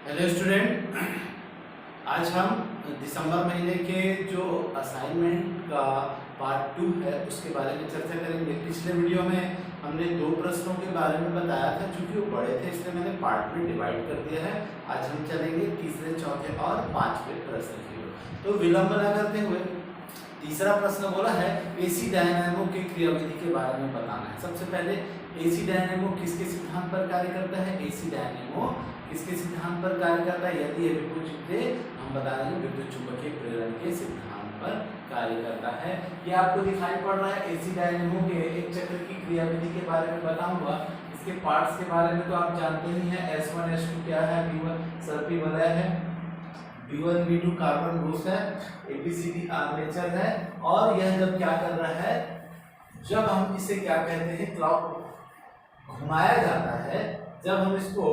Hello student, आज हम दिसंबर महीने के जो असाइनमेंट का पार्ट 2 है उसके बारे में चर्चा करेंगे। पिछले वीडियो में हमने 2 प्रश्नों के बारे में बताया था, क्योंकि वो बड़े थे इसलिए मैंने पार्ट में डिवाइड कर दिया है। आज हम चलेंगे तीसरे, चौथे और 5वें प्रश्न की ओर। तो विलंब न करते हुए तीसरा प्रश्न बोला है एसी डायनेमो की क्रियाविधि के बारे में बताना है। सबसे पहले एसी डायनेमो किसके सिद्धांत पर कार्य करता है? एसी डायनेमो किसके सिद्धांत पर कार्य करता है? यदि ये पूछते हम बता देंगे विद्युत चुंबकीय प्रेरण के सिद्धांत पर कार्य करता है। ये आपको दिखाई पड़ रहा है एसी डायनेमो के एक चक्र की क्रियाविधि के बारे में बताऊंगा। इसके पार्ट्स के बारे में तो आप जानते ही हैं। S1 S2 क्या है? V1 सर्पी वलय है, V1 V2 कार्बन ब्रूस है, ABCD आर्मेचर है। और यह जब क्या कर रहा है, जब हम इसे क्या कहते हैं, क्लॉक घुमाया जाता है, जब हम इसको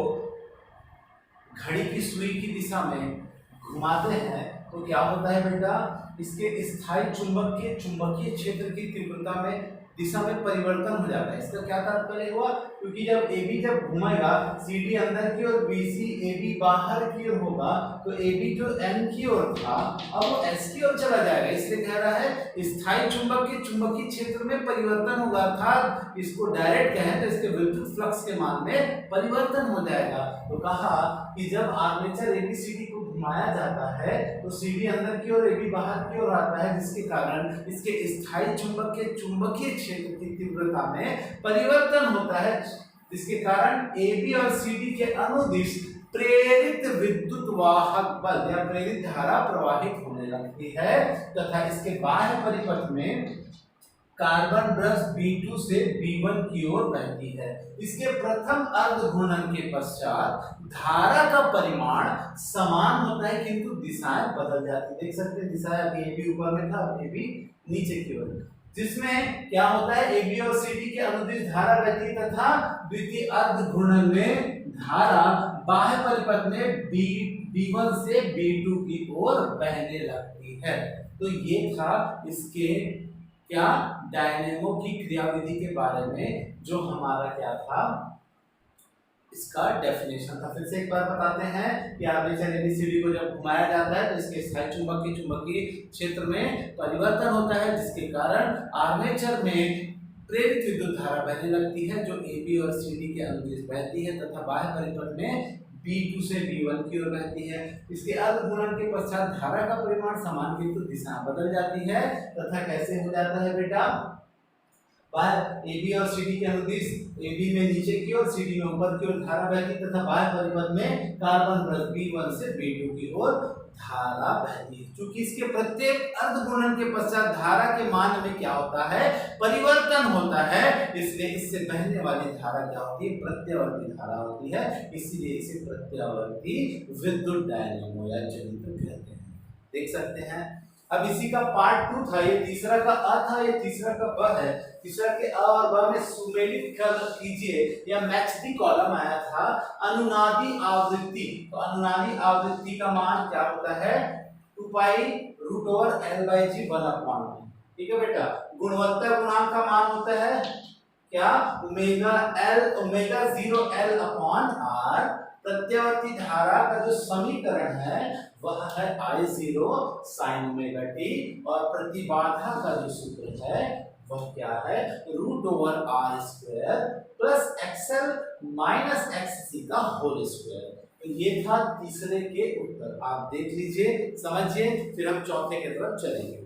घड़ी की सुई की दिशा में घुमाते हैं तो क्या होता है बेटा, इसके स्थायी चुंबकीय क्षेत्र की तीव्रता में दिशा में परिवर्तन हो जाता है। इसका क्या तात्पर्य हुआ? क्योंकि जब AB जब घूमेगा, CD अंदर की ओर, BC AB बाहर की ओर होगा, तो AB जो N की ओर था अब वो S की ओर चला जाएगा। इसलिए कह रहा है स्थायी चुंबकीय क्षेत्र में परिवर्तन होगा, अर्थात इसको डायरेक्ट कहें तो इसके विद्युत फ्लक्स के मान में परिवर्तन हो जाएगा। तो कहा कि जब आर्मेचर ABCD को घुमाया जाता है तो CD अंदर की ओर, AB बाहर की ओर आता है, जिसके कारण इसके स्थायी चुंबकीय क्षेत्र की तीव्रता में परिवर्तन होता है, जिसके कारण AB और CD के अनुदिश प्रेरित विद्युत वाहक बल या प्रेरित धारा प्रवाहित होने लगती है तथा इसके बाह्य परिपथ में कार्बन ब्रश B2 से B1 की ओर बहती है। इसके प्रथम अर्ध घूर्णन के पश्चात धारा का परिमाण समान होता है, किंतु दिशाएं बदल जाती है। देख सकते हैं दिशा, अभी AB ऊपर में था, AB नीचे की ओर, जिसमें क्या होता है, AB और CD के अनुदिश धारा बहती है तथा द्वितीय अर्ध घूर्णन में धारा बाह्य परिपथ में B1 से B2 की ओर बहने लगती है। तो ये था इसके क्या डायनेमो की क्रियाविधि के बारे में जो हमारा क्या था, इसका डेफिनेशन था। फिर से एक बार बताते हैं कि आर्मेचर ABCD को जब घुमाया जाता है तो इसके स्थायी चुंबकीय क्षेत्र में परिवर्तन होता है, जिसके कारण आर्मेचर में प्रेरित विद्युत धारा बहने लगती है जो AB और CD के अनुदिश बहती है तथा बाह्य परिपथ में B2 से B1 की ओर बहती है। इसके अर्ध घूर्णन के पश्चात धारा का परिमाण समान, किंतु दिशा बदल जाती है तथा कैसे हो जाता है बेटा, AB और CD के अनुदिश AB में नीचे की ओर, CD में ऊपर की ओर धारा बहती तथा बाह्य परिपथ में कार्बन ब्रश B1 से B2 की ओर धारा बहती है। क्योंकि इसके प्रत्येक अर्ध घूर्णन के पश्चात धारा के मान में क्या होता है, परिवर्तन होता है, इसलिए इससे बहने वाली धारा क्या होती है, प्रत्यावर्ती धारा होती है। इसीलिए इसे प्रत्यावर्ती विद्युत डायनेमो या जनरेटर कहते हैं। देख सकते हैं। अब इसी का पार्ट 2 था, ये तीसरा का अ था, ये तीसरा का ब है। तीसरा के अ और ब में सुमेलित कीजिए या मैच दी कॉलम आया था अनुनादी आवृत्ति। तो अनुनादी आवृत्ति का मान क्या होता है, 2 पाई रूट ओवर L/G 1/, ठीक है बेटा। गुणवत्ता गुणांक का मान होता है क्या, ओमेगा 0 L/R। प्रत्यावर्ती धारा का जो समीकरण है वह है I0 sin ओमेगा t, और प्रतिबाधा का जो सूत्र है वह क्या है, root over R² plus XL minus XC का होल स्क्वायर। तो ये था तीसरे के उत्तर, आप देख लीजिए, समझिए, फिर हम चौथे की तरफ चलेंगे।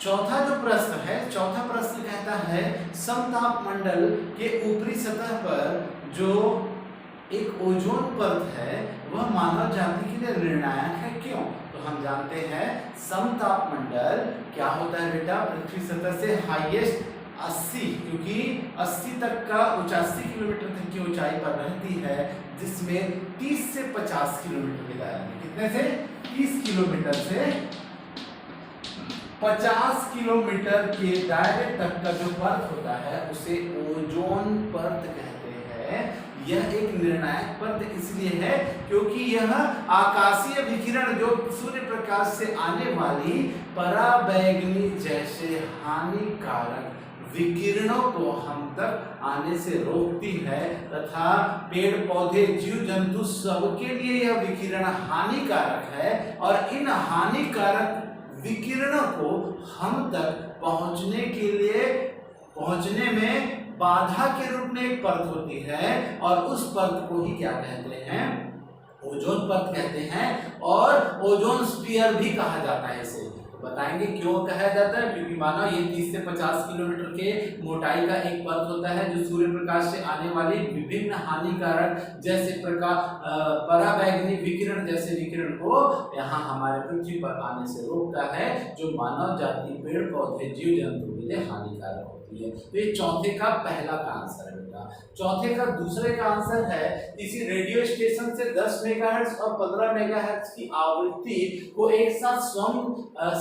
चौथा जो प्रश्न है, चौथा प्रश्न कहता है समताप मंडल के ऊपरी सतह पर जो एक ओजोन परत है वह मानव जाति के लिए निर्णायक है, क्यों? तो हम जानते हैं समताप मंडल क्या होता है बेटा, पृथ्वी सतह से हाईएस्ट 80, क्योंकि 80 तक का 85 किलोमीटर तक की ऊंचाई पर रहती है, जिसमें 30 से 50 किलोमीटर के दायरे में, कितने से 30 किलोमीटर से 50 किलोमीटर के दायरे तक का जो परत होता है उसे ओजोन परत कहते हैं। यह एक निर्णायक परत इसलिए है क्योंकि यह आकाशीय विकिरण जो सूर्य प्रकाश से आने वाली पराबैंगनी जैसे हानिकारक विकिरणों को हम तक आने से रोकती है तथा पेड़ पौधे जीव जंतु सबके लिए यह विकिरण हानिकारक है और इन हानिकारक विकिरणों को हम तक पहुंचने में बाधा के रूप में एक परत होती है और उस परत को ही क्या कहते हैं, ओजोन परत कहते हैं और ओजोन स्फीयर भी कहा जाता है इसे। बताएंगे क्यों कहा जाता है, क्योंकि मानो ये 30 से 50 किलोमीटर के मोटाई का एक परत होता है जो सूर्य प्रकाश से आने वाली विभिन्न हानिकारक जैसे पराबैंगनी विकिरण जैसे विकिरण को यहाँ हमारे पृथ्वी पर आने से रोकता है, जो मानव जाति पेड़ पौधे जीव जंतु के लिए हानिकारक होती है। तो ये चौथे का पहला का आंसर है बेटा। चौथे का दूसरे का आंसर है किसी रेडियो स्टेशन से 10 मेगाहर्ट्ज और 15 मेगाहर्ट्ज की आवृत्ति को एक साथ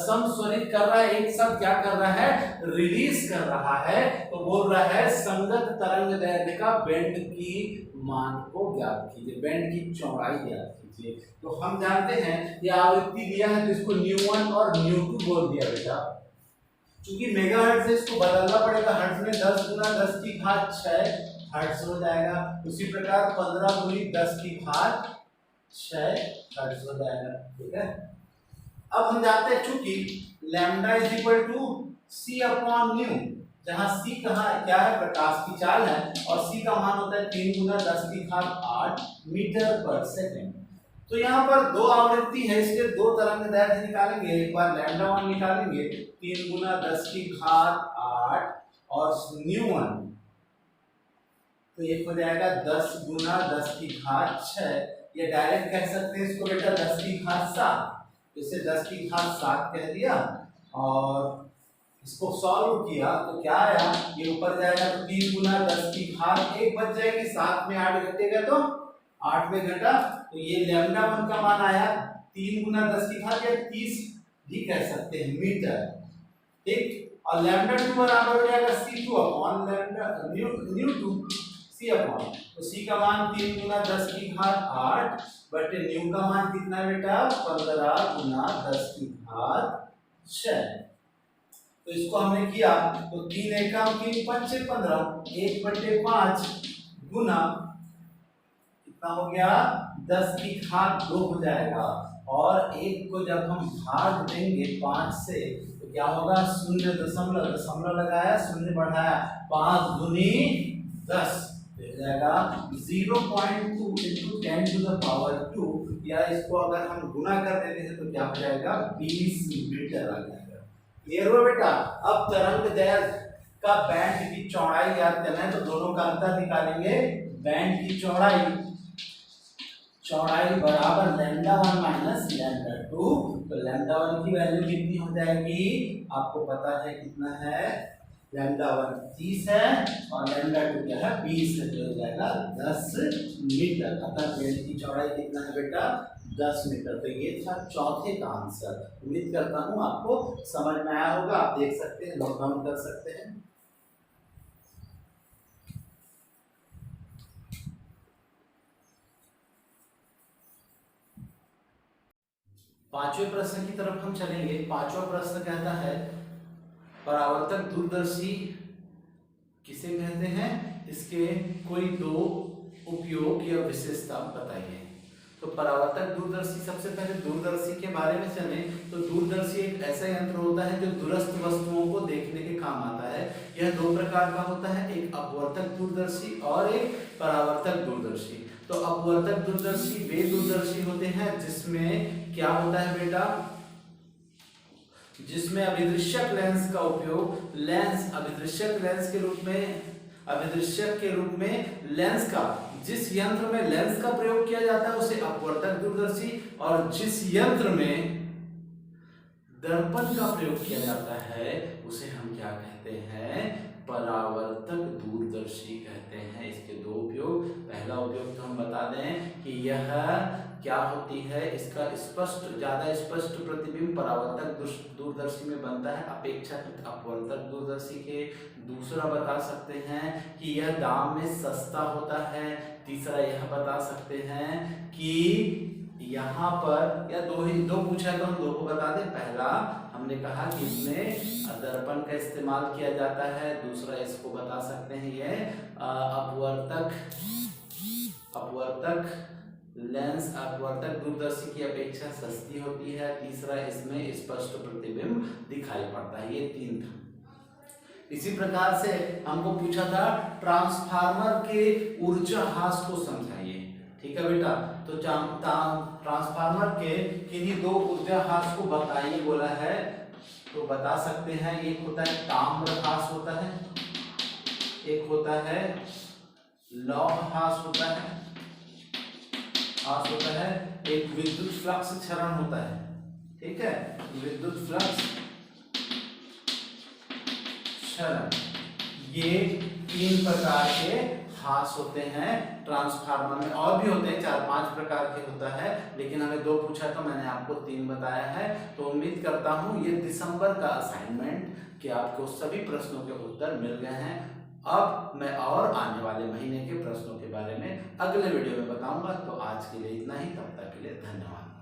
समस्वरित कर रहा है, एक साथ क्या कर रहा है, रिलीज कर रहा है। तो बोल रहा है संगत तरंग दैर्घ्य का बैंड की मान को ज्ञात कीजिए, बैंड की चौड़ाई ज्ञात कीजिए। तो हम जानते हैं ये आवृत्ति दिया है तो इसको ν1 और ν2 बोल दिया बेटा। चूंकि मेगाहर्ट्ज से इसको बदलना पड़ेगा, हर्ट्ज में 10 गुना 10 की घात 6 हर्ट्ज हो जाएगा। उसी प्रकार 15 गुनी 10 की घात 6 हर्ट्ज हो जाएगा। ठीक है, अब हम जानते हैं चूंकि lambda is equal to c upon nu, जहां c क्या है, प्रकाश की चाल है और c का मान होता है 3 गुना 10 की घात 8 मीटर पर सेकंड। तो यहाँ पर दो आवृत्ति है, इसके दो तरंग दैर्घ्य निकालेंगे। एक बार लैम्डा 1 निकालेंगे 3 गुना 10 की घात 8 और ν1 तो ये हो जाएगा 10 गुना 10 की घात 6। ये डायरेक्ट कह सकते हैं इसको बेटा 10 की घात 7, इसे 10 की घात 7 कह दिया और इसको सॉल्व किया तो क्या आया, ये ऊपर जाएगा तो 3 गुना 10 की घात 1 बच जाएगी, 7 में 8 घटेगा तो 8 में घटा, तो ये लैम्डा 1 का मान आया 3 गुना 10 की घात या 30 भी कह सकते हैं मीटर। ठीक, और लैम्डा 2 बराबर हो जाएगा c2 upon lambda ν2 c upon, तो c का मान 3 गुना 10 की घात 8 बटे ν का मान कितना बेटा 15 गुना 10 की घात 6। तो इसको हमने किया तो 3 एकम 3 5 15 1 बटे 5 गुना कितना हो गया 10 की घात 2 हो जाएगा और 1 को जब हम भाग देंगे 5 से तो क्या होगा 0 दशमलव लगाया 0 बढ़ाया 5 दूनी 10 हो जाएगा 0.2 × 10 to the power 2, या इसको अगर हम गुना कर देते हैं तो क्या हो जाएगा 20 मीटर आ जाएगा। क्लियर हुआ बेटा। अब तरंग दैर्घ्य का बैंड की चौड़ाई याद करना है तो दोनों का अंतर निकालेंगे। बैंड की चौड़ाई बराबर लैम्डा 1 माइनस लैम्डा 2, तो लैम्डा 1 की वैल्यू कितनी हो जाएगी आपको पता है कितना है, लैम्डा 1 30 है और लैम्डा 2 क्या है 20 है, तो हो जाएगा 10 मीटर। अतः बैंड की चौड़ाई कितना है बेटा 10 मीटर। तो ये था चौथे का आंसर। उम्मीद करता हूँ आपको समझ में आया होगा, आप देख सकते हैं, नोट डाउन कर सकते हैं। पांचवें प्रश्न की तरफ हम चलेंगे। पांचवा प्रश्न कहता है परावर्तक दूरदर्शी किसे कहते हैं, इसके कोई दो उपयोग या विशेषता बताइए। तो परावर्तक दूरदर्शी, सबसे पहले दूरदर्शी के बारे में चले तो दूरदर्शी एक ऐसा यंत्र होता है जो दूरस्थ वस्तुओं को देखने के काम आता है। यह दो प्रकार का होता है, एक अपवर्तक दूरदर्शी और एक परावर्तक दूरदर्शी। तो अपवर्तक दूरदर्शी वे दूरदर्शी होते हैं जिसमें क्या होता है बेटा, जिसमें अभिदृश्यक लेंस का उपयोग अभिदृश्यक के रूप में लेंस का, जिस यंत्र में लेंस का प्रयोग किया जाता है उसे अपवर्तक दूरदर्शी, और जिस यंत्र में दर्पण का प्रयोग किया जाता है उसे हम क्या कहते हैं, परावर्तक दूरदर्शी कहते हैं। इसके दो उपयोग, पहला उपयोग तो हम बता दें कि यह क्या होती है, इसका ज़्यादा स्पष्ट प्रतिबिंब परावर्तक दूरदर्शी में बनता है अपेक्षाकृत अपवर्तक दूरदर्शी के। दूसरा बता सकते हैं कि यह दाम में सस्ता होता है। तीसरा यह बता सकते हैं कि यहाँ पर या दो पूछा तो हम दो को बता दें। पहला हमने कहा कि इसमें दर्पण का इस्तेमाल किया जाता है। दूसरा इसको बता सकते हैं ये अपवर्तक दूरदर्शी की अपेक्षा सस्ती होती है। तीसरा इसमें स्पष्ट प्रतिबिंब दिखाई पड़ता है। ये 3 था। इसी प्रकार से हमको पूछा था ट्रांसफार्मर के ऊर्जा ह्रास को समझाइए। ठीक है बेटा, तो ट्रांसफार्मर के किन्हीं 2 ऊर्जा ह्रास को बताइए बोला है। तो बता सकते हैं, एक होता है ताम्र ह्रास होता है, एक होता है लौह ह्रास होता है, एक विद्युत फ्लक्स क्षरण होता है। ठीक है, विद्युत फ्लक्स क्षरण, ये 3 प्रकार के ह्रास होते हैं ट्रांसफार्मर में। और भी होते हैं, 4-5 प्रकार के होता है, लेकिन हमें 2 पूछा तो मैंने आपको 3 बताया है। तो उम्मीद करता हूं ये दिसंबर का असाइनमेंट कि आपको सभी प्रश्नों के उत्तर मिल गए हैं। अब मैं और आने वाले महीने के प्रश्नों के बारे में अगले वीडियो में बताऊंगा। तो आज के लिए इतना ही, तब तक के लिए धन्यवाद।